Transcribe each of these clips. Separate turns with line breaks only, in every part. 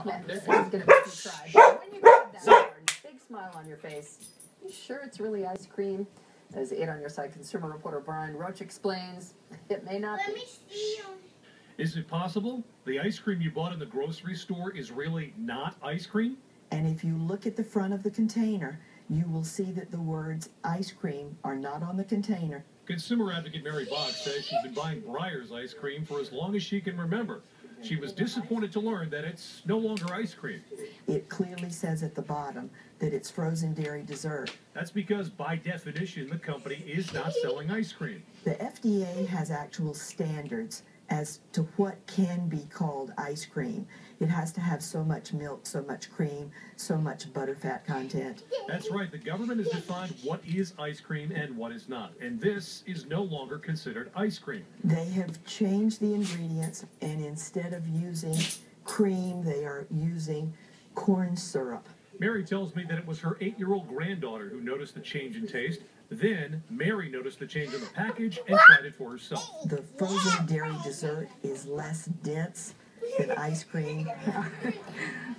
Man, this one's going to make you cry. But when you grab that card, big smile on your face. You sure it's really ice cream? As 8 on your side consumer reporter Brian Roche explains, it may not be.
Let me see.
Is it possible the ice cream you bought in the grocery store is really not ice cream?
And if you look at the front of the container, you will see that the words ice cream are not on the container.
Consumer advocate Mary Boggs says she's been buying Breyer's ice cream for as long as she can remember. She was disappointed to learn that it's no longer ice cream.
It clearly says at the bottom that it's frozen dairy dessert.
That's because, by definition, the company is not selling ice cream.
The FDA has actual standards as to what can be called ice cream. It has to have so much milk, so much cream, so much butterfat content.
That's right. The government has defined what is ice cream and what is not. And this is no longer considered ice cream.
They have changed the ingredients, and instead of using cream, they are using corn syrup.
Mary tells me that it was her 8-year-old granddaughter who noticed the change in taste. Then, Mary noticed the change in the package and tried it for herself.
The frozen dairy dessert is less dense than ice cream.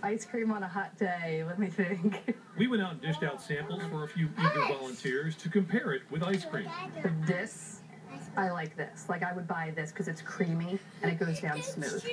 Ice cream on a hot day, let me think.
We went out and dished out samples for a few eager volunteers to compare it with ice cream.
This, I like this. Like, I would buy this because it's creamy and it goes down smooth.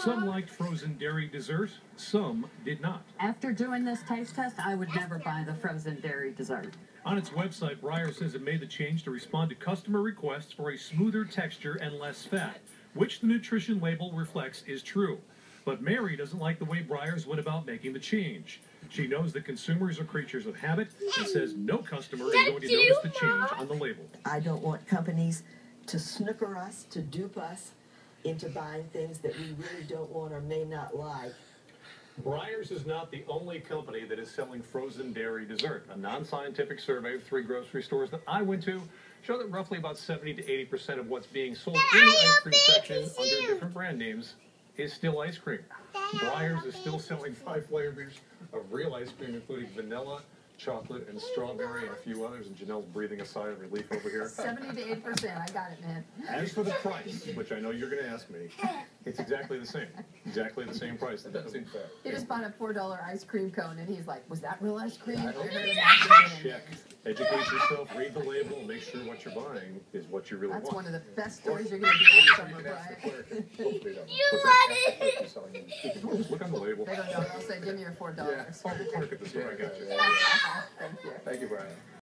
Some liked frozen dairy dessert, some did not.
After doing this taste test, I would never buy the frozen dairy dessert.
On its website, Breyer says it made the change to respond to customer requests for a smoother texture and less fat, which the nutrition label reflects is true. But Mary doesn't like the way Breyers went about making the change. She knows that consumers are creatures of habit and says no customer is going to notice the change on the label.
I don't want companies to snooker us, to dupe us into buying things that we really don't want or may not like.
Breyers is not the only company that is selling frozen dairy dessert. A non-scientific survey of 3 grocery stores that I went to showed that roughly about 70 to 80% of what's being sold in the ice cream section under different brand names is still ice cream. Breyers is still selling 5 flavors of real ice cream, including vanilla, chocolate, and strawberry, and a few others, and Janelle's breathing a sigh of relief over here.
70 to 8%, I got it, man.
As for the price, which I know you're going to ask me, it's exactly the same. Exactly the same price. That doesn't seem fair.
He just bought a $4 ice cream cone, and he's like, was that real ice cream? I heard it
Check. Educate yourself, read the label, and make sure what you're buying is what you really
That's
want.
one of the best stories you're going to do in summer, Brian.
You want it?
Just look on the label.
They don't know. They'll say, give me your $4.
Yeah, call the clerk at the store. I got you.
Thank you.
Thank you, Brian.